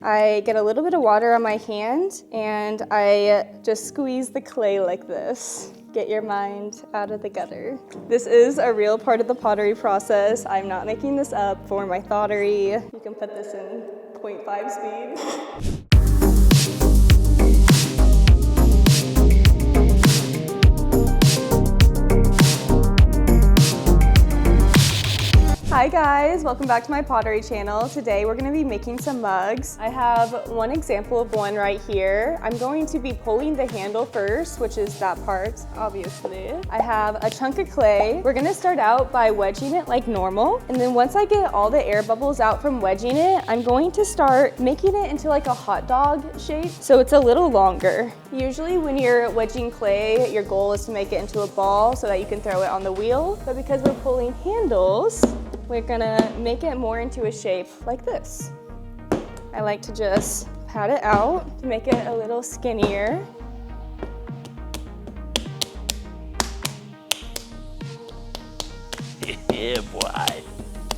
I get a little bit of water on my hand and I just squeeze the clay like this. Get your mind out of the gutter. This is a real part of the pottery process. I'm not making this up for my thottery. You can put this in 0.5 speed. Hi guys, welcome back to my pottery channel. Today we're going to be making some mugs. I have one example of one right here. I'm going to be pulling the handle first, which is that part, obviously. I have a chunk of clay. We're going to start out by wedging it like normal. And then once I get all the air bubbles out from wedging it, I'm going to start making it into like a hot dog shape. So it's a little longer. Usually when you're wedging clay, your goal is to make it into a ball so that you can throw it on the wheel. But because we're pulling handles, we're gonna make it more into a shape like this. I like to just pat it out to make it a little skinnier. Yeah, boy.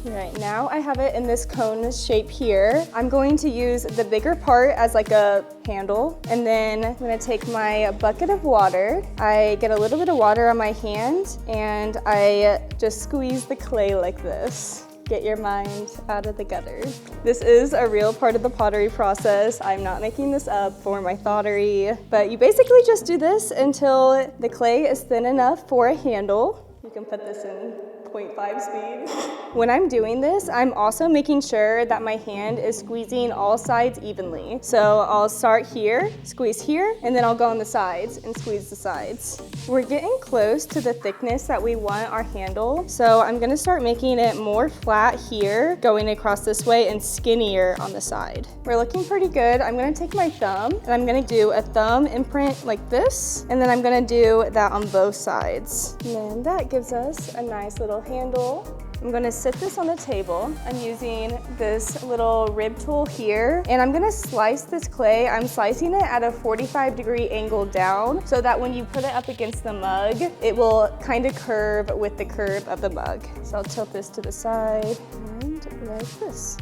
Right, now I have it in this cone shape here. I'm going to use the bigger part as like a handle, and then I'm gonna take my bucket of water. I get a little bit of water on my hand and I just squeeze the clay like this. Get your mind out of the gutter. This is a real part of the pottery process. I'm not making this up for my thottery, but you basically just do this until the clay is thin enough for a handle. You can put this in 0.5 speed. When I'm doing this, I'm also making sure that my hand is squeezing all sides evenly. So I'll start here, squeeze here, and then I'll go on the sides and squeeze the sides. We're getting close to the thickness that we want our handle. So I'm gonna start making it more flat here, going across this way, and skinnier on the side. We're looking pretty good. I'm gonna take my thumb and I'm gonna do a thumb imprint like this, and then I'm gonna do that on both sides. And then that gives us a nice little handle. I'm gonna sit this on the table. I'm using this little rib tool here, and I'm gonna slice this clay. I'm slicing it at a 45-degree angle down so that when you put it up against the mug, it will kind of curve with the curve of the mug. So I'll tilt this to the side and like this.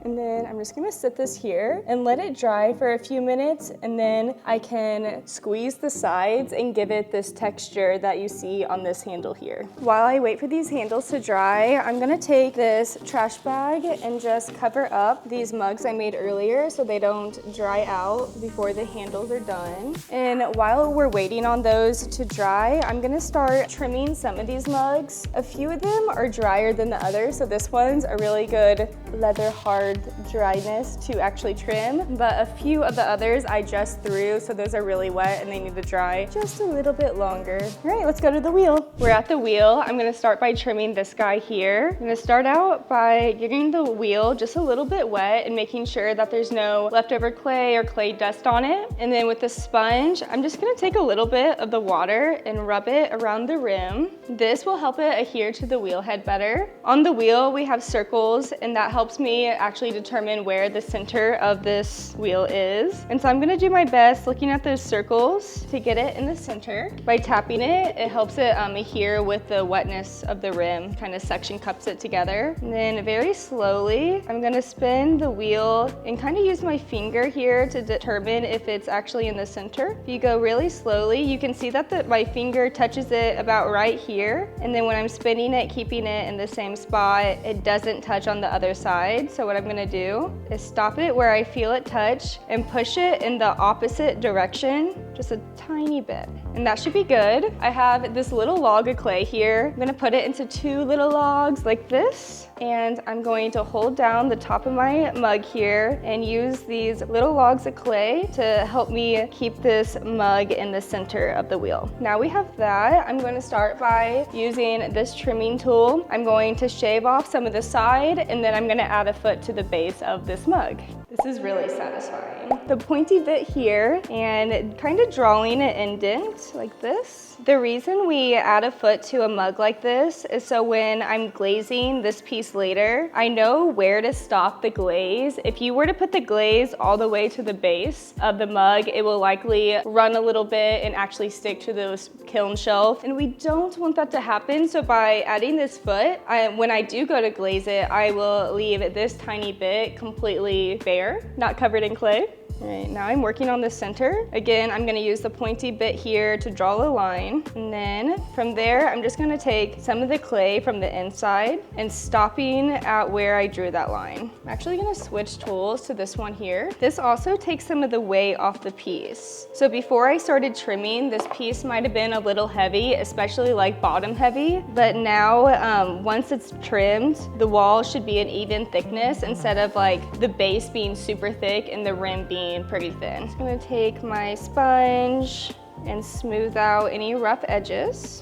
And then I'm just gonna sit this here and let it dry for a few minutes, and then I can squeeze the sides and give it this texture that you see on this handle here. While I wait for these handles to dry, I'm gonna take this trash bag and just cover up these mugs I made earlier so they don't dry out before the handles are done. And while we're waiting on those to dry, I'm gonna start trimming some of these mugs. A few of them are drier than the others, so this one's a really good leather hard dryness to actually trim, but a few of the others I just threw, so those are really wet and they need to dry just a little bit longer. All right, let's go to the wheel. We're at the wheel. I'm gonna start by trimming this guy here. I'm gonna start out by getting the wheel just a little bit wet and making sure that there's no leftover clay or clay dust on it. And then with the sponge, I'm just gonna take a little bit of the water and rub it around the rim. This will help it adhere to the wheel head better. On the wheel, we have circles, and that helps me actually determine where the center of this wheel is. And so I'm gonna do my best looking at those circles to get it in the center. By tapping it, it helps it adhere with the wetness of the rim, kind of suction cups it together. And then very slowly, I'm gonna spin the wheel and kind of use my finger here to determine if it's actually in the center. If you go really slowly, you can see that my finger touches it about right here. And then when I'm spinning it, keeping it in the same spot, it doesn't touch on the other side. So what I'm gonna do is stop it where I feel it touch and push it in the opposite direction, just a tiny bit. And that should be good. I have this little log of clay here. I'm gonna put it into two little logs like this, and I'm going to hold down the top of my mug here and use these little logs of clay to help me keep this mug in the center of the wheel. Now we have that. I'm going to start by using this trimming tool. I'm going to shave off some of the side, and then I'm gonna add a foot to the base of this mug. This is really satisfying. The pointy bit here and kind of drawing an indent like this. The reason we add a foot to a mug like this is so when I'm glazing this piece later, I know where to stop the glaze. If you were to put the glaze all the way to the base of the mug, it will likely run a little bit and actually stick to the kiln shelf. And we don't want that to happen. So by adding this foot, when I do go to glaze it, I will leave this tiny bit completely bare, not covered in clay. All right, now I'm working on the center. Again, I'm gonna use the pointy bit here to draw a line. And then from there, I'm just gonna take some of the clay from the inside and stopping at where I drew that line. I'm actually gonna switch tools to this one here. This also takes some of the weight off the piece. So before I started trimming, this piece might've been a little heavy, especially like bottom heavy. But now, once it's trimmed, the wall should be an even thickness instead of like the base being super thick and the rim being pretty thin. I'm just gonna take my sponge and smooth out any rough edges.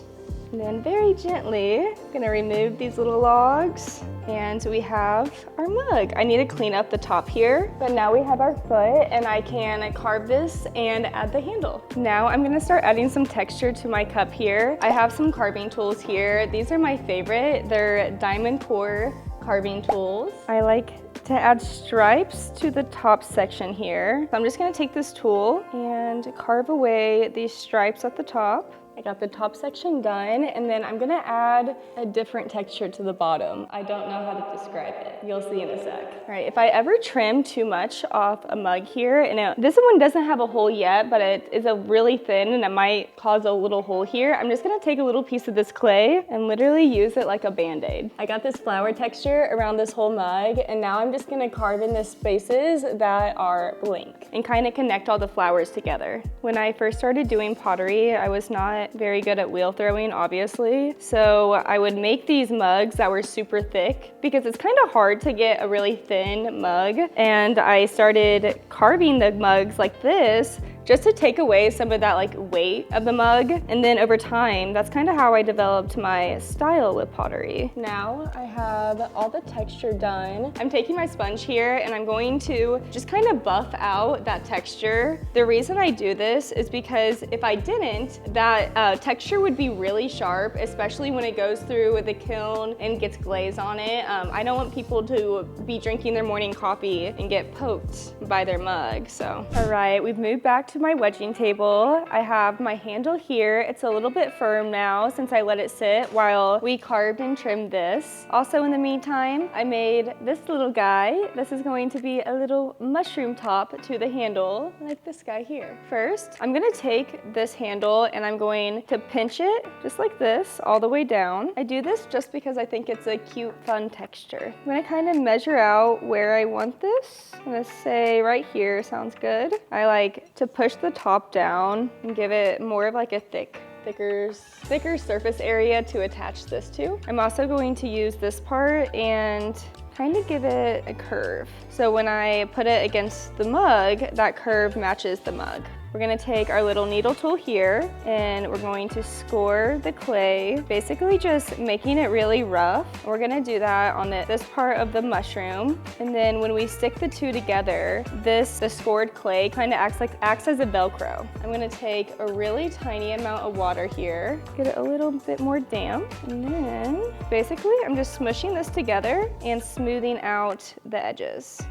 And then very gently, gonna remove these little logs. And we have our mug. I need to clean up the top here, but now we have our foot and I can carve this and add the handle. Now I'm gonna start adding some texture to my cup here. I have some carving tools here. These are my favorite. They're diamond core carving tools. I like to add stripes to the top section here. So I'm just gonna take this tool and carve away these stripes at the top. I got the top section done, and then I'm gonna add a different texture to the bottom. I don't know how to describe it. You'll see in a sec. All right, if I ever trim too much off a mug here, and this one doesn't have a hole yet, but it is a really thin and it might cause a little hole here, I'm just gonna take a little piece of this clay and literally use it like a Band-Aid. I got this flower texture around this whole mug, and now I'm just gonna carve in the spaces that are blank and kind of connect all the flowers together. When I first started doing pottery, I was not very good at wheel throwing, obviously. So I would make these mugs that were super thick because it's kind of hard to get a really thin mug. And I started carving the mugs like this just to take away some of that like weight of the mug. And then over time, that's kind of how I developed my style with pottery. Now I have all the texture done. I'm taking my sponge here and I'm going to just kind of buff out that texture. The reason I do this is because if I didn't, that texture would be really sharp, especially when it goes through the kiln and gets glaze on it. I don't want people to be drinking their morning coffee and get poked by their mug, so. All right, we've moved back to my wedging table. I have my handle here. It's a little bit firm now since I let it sit while we carved and trimmed this. Also in the meantime, I made this little guy. This is going to be a little mushroom top to the handle, like this guy here. First, I'm gonna take this handle and I'm going to pinch it just like this all the way down. I do this just because I think it's a cute, fun texture. I'm gonna kind of measure out where I want this. I'm gonna say right here sounds good. I like to push the top down and give it more of like a thicker surface area to attach this to. I'm also going to use this part and kind of give it a curve. So when I put it against the mug, that curve matches the mug. We're gonna take our little needle tool here and we're going to score the clay, basically just making it really rough. We're gonna do that on this part of the mushroom. And then when we stick the two together, the scored clay kind of acts as a Velcro. I'm gonna take a really tiny amount of water here, get it a little bit more damp. And then basically I'm just smushing this together and smoothing out the edges.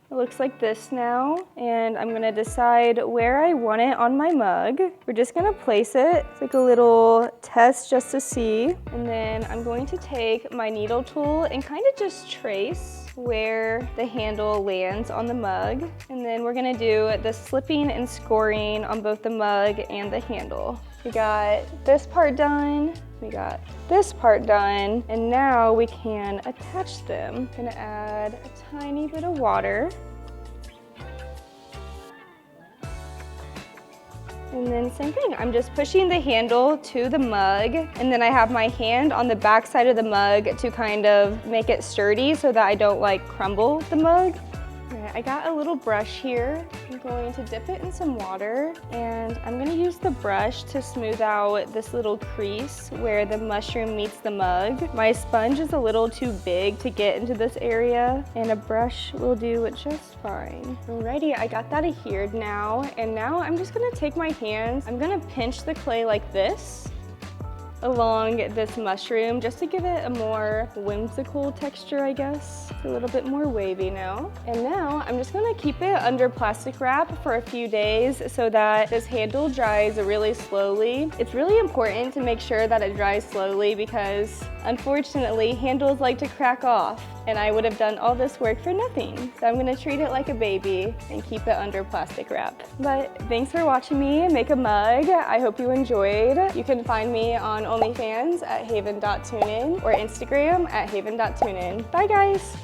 It looks like this now, and I'm gonna decide where I want it on my mug. We're just gonna place it. It's like a little test just to see. And then I'm going to take my needle tool and kind of just trace where the handle lands on the mug. And then we're gonna do the slipping and scoring on both the mug and the handle. We got this part done. We got this part done, and now we can attach them. I'm gonna add a tiny bit of water. And then same thing, I'm just pushing the handle to the mug, and then I have my hand on the back side of the mug to kind of make it sturdy so that I don't like crumble the mug. All right, I got a little brush here. I'm going to dip it in some water, and I'm gonna use the brush to smooth out this little crease where the mushroom meets the mug. My sponge is a little too big to get into this area, and a brush will do just fine. Alrighty, I got that adhered now, and now I'm just gonna take my hands, I'm gonna pinch the clay like this along this mushroom just to give it a more whimsical texture, I guess. It's a little bit more wavy now. And now I'm just gonna keep it under plastic wrap for a few days so that this handle dries really slowly. It's really important to make sure that it dries slowly because unfortunately handles like to crack off, and I would have done all this work for nothing. So I'm gonna treat it like a baby and keep it under plastic wrap. But thanks for watching me make a mug. I hope you enjoyed. You can find me on OnlyFans at haven.tunein or Instagram at haven.tunein. Bye guys.